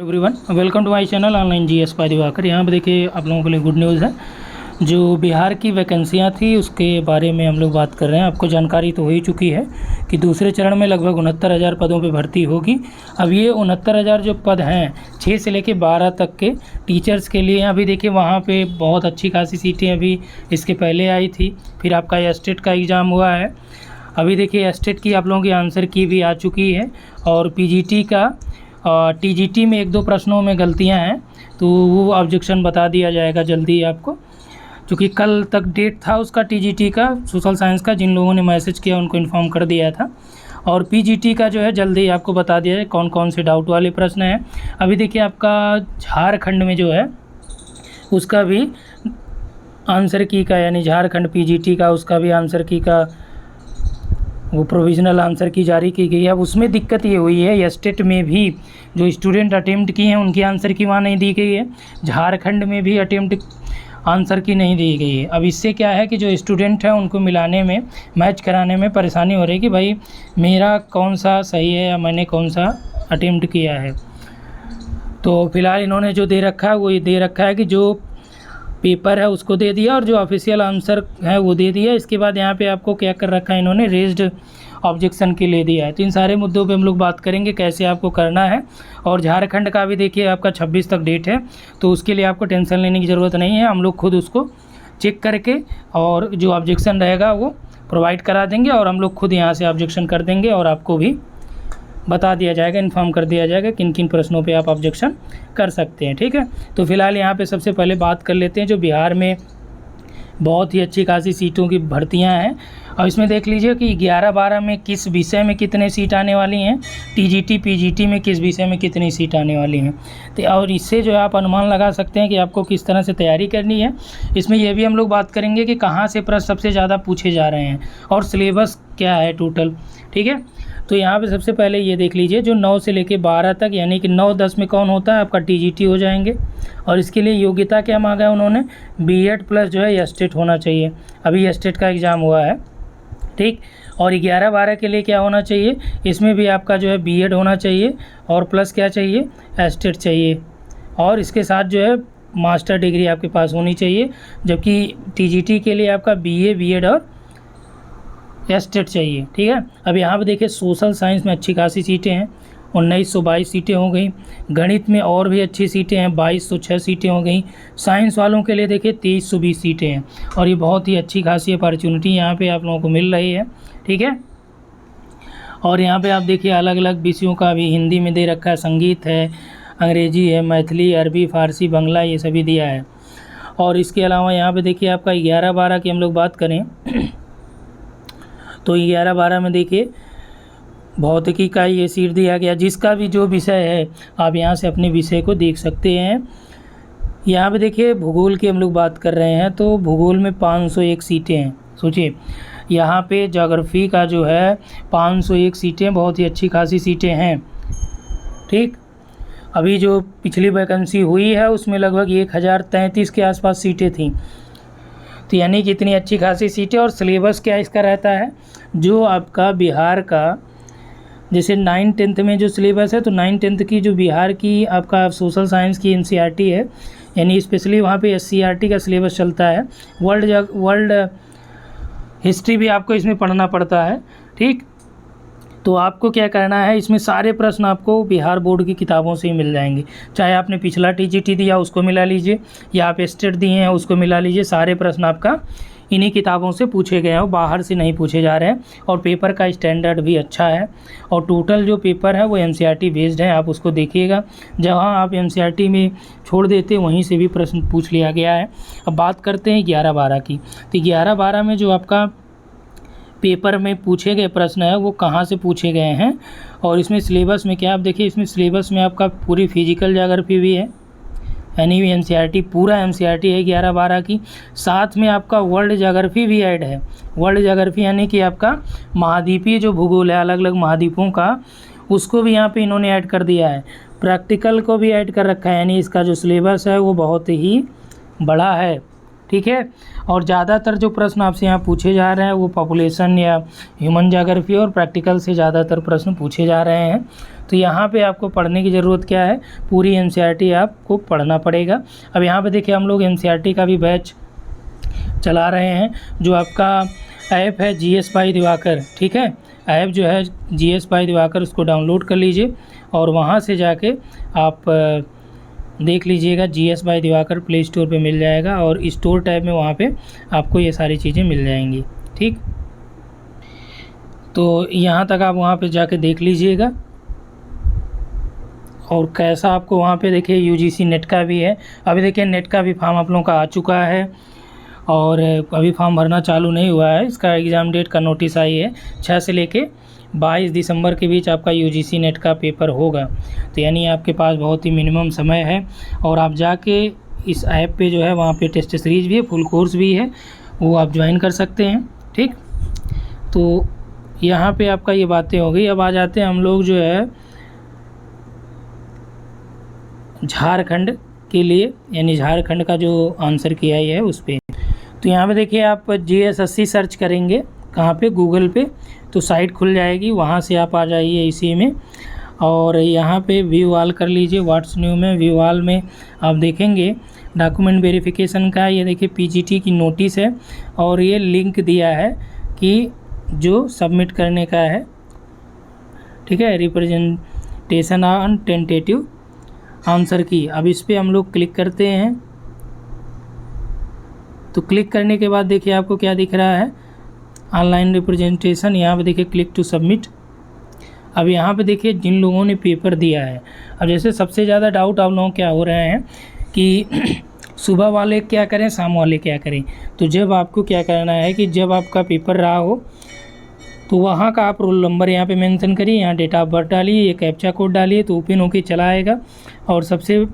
Everyone, welcome to my channel online GS by Divakar. यहाँ पे देखिए आप लोगों के लिए गुड न्यूज़ है। जो बिहार की वैकेंसियाँ थी उसके बारे में हम लोग बात कर रहे हैं। आपको जानकारी तो हो ही चुकी है कि दूसरे चरण में लगभग 69,000 पदों पे भर्ती होगी। अब ये 69,000 जो पद हैं 6 से लेके 12 तक के टीचर्स के लिए, अभी देखिए वहाँ पे बहुत अच्छी खासी सीटें अभी इसके पहले आई थी। फिर आपका एस्टेट का एग्ज़ाम हुआ है। अभी देखिए एस्टेट की आप लोगों की आंसर की भी आ चुकी है। और पीजीटी का टीजीटी में 1-2 प्रश्नों में गलतियां हैं तो वो ऑब्जेक्शन बता दिया जाएगा जल्दी आपको, क्योंकि कल तक डेट था उसका टीजीटी का सोशल साइंस का। जिन लोगों ने मैसेज किया उनको इन्फॉर्म कर दिया था। और पीजीटी का जो है जल्दी आपको बता दिया है कौन कौन से डाउट वाले प्रश्न हैं। अभी देखिए आपका झारखंड में जो है उसका भी आंसर की का, यानी झारखंड पीजीटी का, उसका भी आंसर की का वो प्रोविज़नल आंसर की जारी की गई है। अब उसमें दिक्कत ये हुई है, एस्टेट में भी जो स्टूडेंट अटेम्प्ट किए हैं उनकी आंसर की वहाँ नहीं दी गई है, झारखंड में भी अटेम्प्ट आंसर की नहीं दी गई है। अब इससे क्या है कि जो स्टूडेंट हैं उनको मिलाने में, मैच कराने में परेशानी हो रही है कि भाई मेरा कौन सा सही है या मैंने कौन सा अटेम्प्ट किया है। तो फिलहाल इन्होंने जो दे रखा है वो ये दे रखा है कि जो पेपर है उसको दे दिया और जो ऑफिशियल आंसर है वो दे दिया। इसके बाद यहाँ पे आपको क्या कर रखा है इन्होंने, रेज्ड ऑब्जेक्शन के लिए दिया है। तो इन सारे मुद्दों पे हम लोग बात करेंगे कैसे आपको करना है। और झारखंड का भी देखिए आपका 26 तक डेट है, तो उसके लिए आपको टेंशन लेने की ज़रूरत नहीं है। हम लोग खुद उसको चेक करके और जो ऑब्जेक्शन रहेगा वो प्रोवाइड करा देंगे और हम लोग खुद यहाँ से ऑब्जेक्शन कर देंगे और आपको भी बता दिया जाएगा, इन्फॉर्म कर दिया जाएगा किन किन प्रश्नों पे आप ऑब्जेक्शन कर सकते हैं। ठीक है, तो फिलहाल यहाँ पे सबसे पहले बात कर लेते हैं जो बिहार में बहुत ही अच्छी खासी सीटों की भर्तियां हैं। और इसमें देख लीजिए कि 11-12 में किस विषय में कितने सीट आने वाली हैं, टीजीटी पीजीटी में किस विषय में कितनी सीट आने वाली हैं। तो और इससे जो है आप अनुमान लगा सकते हैं कि आपको किस तरह से तैयारी करनी है। इसमें यह भी हम लोग बात करेंगे कि कहाँ से प्रश्न सबसे ज़्यादा पूछे जा रहे हैं और सिलेबस क्या है टोटल। ठीक है, तो यहाँ पे सबसे पहले ये देख लीजिए जो 9 से लेके 12 तक, यानी कि 9-10 में कौन होता है आपका टीजीटी हो जाएंगे। और इसके लिए योग्यता क्या मांगा है उन्होंने, बीएड प्लस जो है एस्टेट होना चाहिए। अभी एस्टेट का एग्ज़ाम हुआ है, ठीक। और 11-12 के लिए क्या होना चाहिए, इसमें भी आपका जो है बीएड होना चाहिए और प्लस क्या चाहिए, एस्टेट चाहिए। और इसके साथ जो है मास्टर डिग्री आपके पास होनी चाहिए। जबकि टीजीटी के लिए आपका बीए बीएड और एस्टेट चाहिए। ठीक है, अब यहाँ पे देखिए सोशल साइंस में अच्छी खासी सीटें हैं, 1922 सीटें हो गई। गणित में और भी अच्छी सीटें हैं, 2206 सीटें हो गई। साइंस वालों के लिए देखिए 2320 सीटें हैं। और ये बहुत ही अच्छी खासी अपॉर्चुनिटी यहाँ पे आप लोगों को मिल रही है। ठीक है, और यहाँ पे आप देखिए अलग अलग विषयों का भी हिंदी में दे रखा है, संगीत है, अंग्रेजी है, मैथिली, अरबी, फ़ारसी, बंगला, ये सभी दिया है। और इसके अलावा यहाँ पे देखिए आपका 11-12 की हम लोग बात करें तो 11-12 में देखिए भौतिकी का ये सीट दिया गया। जिसका भी जो विषय है आप यहाँ से अपने विषय को देख सकते हैं। यहाँ पे देखिए भूगोल की हम लोग बात कर रहे हैं तो भूगोल में 501 सीटें हैं। सोचिए यहाँ पे ज्योग्राफी का जो है 501 सीटें, बहुत ही अच्छी खासी सीटें हैं। ठीक, अभी जो पिछली वैकेंसी हुई है उसमें लगभग 1033 के आसपास सीटें थीं। तो यानी कि इतनी अच्छी खासी सीटें। और सिलेबस क्या इसका रहता है, जो आपका बिहार का जैसे 9-10 में जो सिलेबस है, तो 9-10 की जो बिहार की आपका सोशल साइंस की एनसीईआरटी है, यानी स्पेशली वहाँ पे एससीईआरटी का सिलेबस चलता है। वर्ल्ड हिस्ट्री भी आपको इसमें पढ़ना पड़ता है। ठीक, तो आपको क्या करना है, इसमें सारे प्रश्न आपको बिहार बोर्ड की किताबों से ही मिल जाएंगे। चाहे आपने पिछला टीजीटी दिया उसको मिला लीजिए या आप स्टेट दिए हैं उसको मिला लीजिए। सारे प्रश्न आपका इन्हीं किताबों से पूछे गए हैं, बाहर से नहीं पूछे जा रहे हैं। और पेपर का स्टैंडर्ड भी अच्छा है। और टोटल जो पेपर है वो एनसीईआरटी बेस्ड है, आप उसको देखिएगा। जहाँ आप एनसीईआरटी में छोड़ देते वहीं से भी प्रश्न पूछ लिया गया है। अब बात करते हैं 11-12 की। तो 11-12 में जो आपका पेपर में पूछे गए प्रश्न है वो कहाँ से पूछे गए हैं। और इसमें सिलेबस में क्या आप देखिए, इसमें सिलेबस में आपका पूरी फिजिकल ज्योग्राफी भी है, यानी एनसीईआरटी पूरा एनसीईआरटी है 11-12 की। साथ में आपका वर्ल्ड ज्योग्राफी भी ऐड है। वर्ल्ड ज्योग्राफी यानी कि आपका महाद्वीपीय जो भूगोल है अलग अलग महाद्वीपों का, उसको भी यहाँ पे इन्होंने ऐड कर दिया है। प्रैक्टिकल को भी ऐड कर रखा है, यानी इसका जो सिलेबस है वो बहुत ही बड़ा है। ठीक है। और ज़्यादातर जो प्रश्न आपसे यहाँ पूछे जा रहे हैं वो पॉपुलेशन या ह्यूमन ज्योग्राफी और प्रैक्टिकल से ज़्यादातर प्रश्न पूछे जा रहे हैं। तो यहाँ पे आपको पढ़ने की ज़रूरत क्या है, पूरी एनसीईआरटी आपको पढ़ना पड़ेगा। अब यहाँ पे देखिए हम लोग एनसीईआरटी का भी बैच चला रहे हैं, जो आपका ऐप है जीएस बाय दिवाकर, ठीक है। ऐप जो है जीएस बाय दिवाकर, उसको डाउनलोड कर लीजिए और वहाँ से जाके आप देख लीजिएगा। GS by Diwakar play store पे मिल जाएगा और स्टोर टैब में वहाँ पे आपको ये सारी चीज़ें मिल जाएंगी, ठीक। तो यहाँ तक आप वहाँ पे जाके देख लीजिएगा। और कैसा आपको वहाँ पे देखिए यूजीसी नेट का भी है। अभी देखिए नेट का भी फॉर्म आप लोगों का आ चुका है और अभी फॉर्म भरना चालू नहीं हुआ है। इसका एग्ज़ाम डेट का नोटिस आई है, 6 से लेके 22 दिसंबर के बीच आपका यूजीसी नेट का पेपर होगा। तो यानी आपके पास बहुत ही मिनिमम समय है और आप जाके इस ऐप पे जो है वहाँ पे टेस्ट सीरीज भी है, फुल कोर्स भी है, वो आप ज्वाइन कर सकते हैं, ठीक। तो यहाँ पे आपका ये बातें हो गई। अब आ जाते हैं हम लोग जो है झारखंड के लिए, यानी झारखंड का जो आंसर किया है उस पर। तो यहाँ पे देखिए आप GSSC सर्च करेंगे कहाँ पे, गूगल पे, तो साइट खुल जाएगी, वहाँ से आप आ जाइए इसी में और यहाँ पे व्यू ऑल कर लीजिए। व्हाट्स न्यू में व्यू ऑल में आप देखेंगे डॉक्यूमेंट वेरिफिकेशन का, ये देखिए PGT की नोटिस है और ये लिंक दिया है कि जो सबमिट करने का है, ठीक है, रिप्रेजेंटेशन ऑन टेंटेटिव आंसर की। अब इस पर हम लोग क्लिक करते हैं। तो क्लिक करने के बाद देखिए आपको क्या दिख रहा है, ऑनलाइन रिप्रेजेंटेशन। यहाँ पे देखिए क्लिक टू सबमिट। अब यहाँ पे देखिए जिन लोगों ने पेपर दिया है, अब जैसे सबसे ज़्यादा डाउट आप लोगों क्या हो रहे हैं कि सुबह वाले क्या करें, शाम वाले क्या करें। तो जब आपको क्या करना है कि जब आपका पेपर रहा हो तो वहाँ का आप रोल नंबर यहाँ पे मेंशन करिए, यहाँ डेट ऑफ बर्थ डालिए, ये कैप्चा कोड डालिए, तो ओपन होके चला आएगा। और सबसे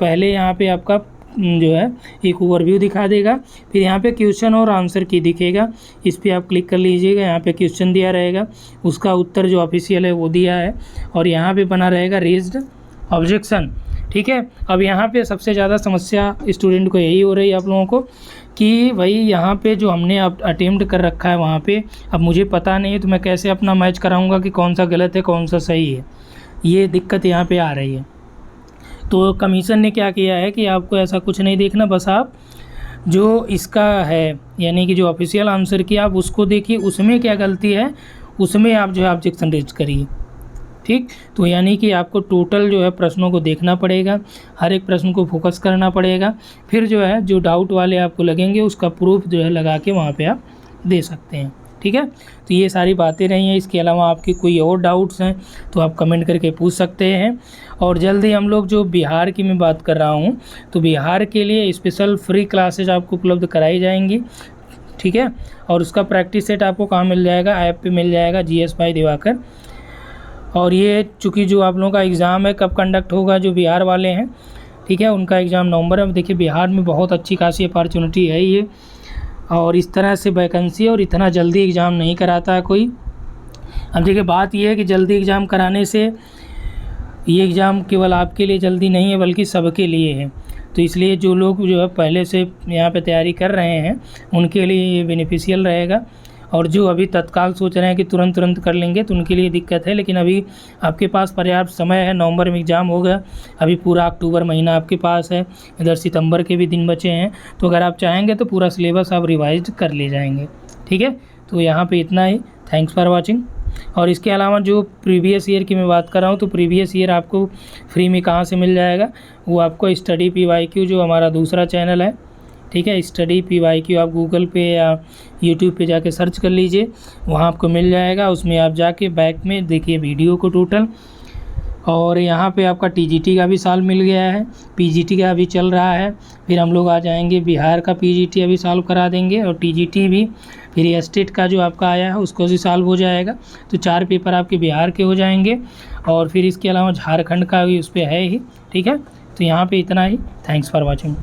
पहले यहाँ पे आपका जो है एक ओवरव्यू दिखा देगा, फिर यहाँ पे क्वेश्चन और आंसर की दिखेगा, इस पर आप क्लिक कर लीजिएगा। यहाँ पे क्वेश्चन दिया रहेगा, उसका उत्तर जो ऑफिशियल है वो दिया है और यहाँ पे बना रहेगा रेज्ड ऑब्जेक्शन, ठीक है। अब यहाँ पे सबसे ज़्यादा समस्या स्टूडेंट को यही हो रही है आप लोगों को कि भाई यहाँ पे जो हमने अब अटेम्प्ट कर रखा है वहाँ पे अब मुझे पता नहीं है, तो मैं कैसे अपना मैच कराऊँगा कि कौन सा गलत है कौन सा सही है। ये दिक्कत यहाँ पे आ रही है। तो कमीशन ने क्या किया है कि आपको ऐसा कुछ नहीं देखना, बस आप जो इसका है यानी कि जो ऑफिशियल आंसर की आप उसको देखिए, उसमें क्या गलती है उसमें आप जो है ऑब्जेक्शन रेज करिए, ठीक। तो यानी कि आपको टोटल जो है प्रश्नों को देखना पड़ेगा, हर एक प्रश्न को फोकस करना पड़ेगा, फिर जो है जो डाउट वाले आपको लगेंगे उसका प्रूफ जो है लगा के वहाँ पे आप दे सकते हैं, ठीक है। तो ये सारी बातें रही हैं। इसके अलावा आपकी कोई और डाउट्स हैं तो आप कमेंट करके पूछ सकते हैं। और जल्दी हम लोग जो बिहार की मैं बात कर रहा हूँ तो बिहार के लिए स्पेशल फ्री क्लासेज आपको उपलब्ध कराई जाएंगी, ठीक है। और उसका प्रैक्टिस सेट आपको कहाँ मिल जाएगा, ऐप पे मिल जाएगा GS बाय दिवाकर। और ये चूँकि जो आप लोगों का एग्ज़ाम है कब कंडक्ट होगा, जो बिहार वाले हैं, ठीक है, उनका एग्ज़ाम नवंबर में। देखिए बिहार में बहुत अच्छी खासी अपॉर्चुनिटी है ये, और इस तरह से वैकेंसी और इतना जल्दी एग्ज़ाम नहीं कराता है कोई। अब देखिए बात ये है कि जल्दी एग्ज़ाम कराने से ये एग्ज़ाम केवल आपके लिए जल्दी नहीं है बल्कि सबके लिए है। तो इसलिए जो लोग जो है पहले से यहाँ पे तैयारी कर रहे हैं उनके लिए ये बेनिफिशियल रहेगा, और जो अभी तत्काल सोच रहे हैं कि तुरंत कर लेंगे तो उनके लिए दिक्कत है। लेकिन अभी आपके पास पर्याप्त समय है, नवंबर में एग्ज़ाम होगा, अभी पूरा अक्टूबर महीना आपके पास है, इधर सितंबर के भी दिन बचे हैं। तो अगर आप चाहेंगे तो पूरा सिलेबस आप रिवाइज कर ले जाएंगे, ठीक है। तो यहाँ पे इतना ही, थैंक्स फॉर वाचिंग। और इसके अलावा जो प्रीवियस ईयर की मैं बात कर रहा हूँ तो प्रीवियस ईयर आपको फ्री में कहाँ से मिल जाएगा, वो आपको स्टडी PYQ जो हमारा दूसरा चैनल है, ठीक है, स्टडी PYQ आप गूगल पे या यूट्यूब पे जाके सर्च कर लीजिए, वहाँ आपको मिल जाएगा। उसमें आप जाके बैक में देखिए वीडियो को टोटल। और यहाँ पे आपका TGT का भी साल मिल गया है, PGT का भी चल रहा है, फिर हम लोग आ जाएंगे बिहार का PGT अभी सॉल्व करा देंगे, और TGT भी, फिर स्टेट का जो आपका आया है उसको भी सॉल्व हो जाएगा। तो 4 पेपर आपके बिहार के हो जाएंगे, और फिर इसके अलावा झारखंड का भी उस पर है ही, ठीक है। तो यहाँ पे इतना ही, थैंक्स फॉर वॉचिंग।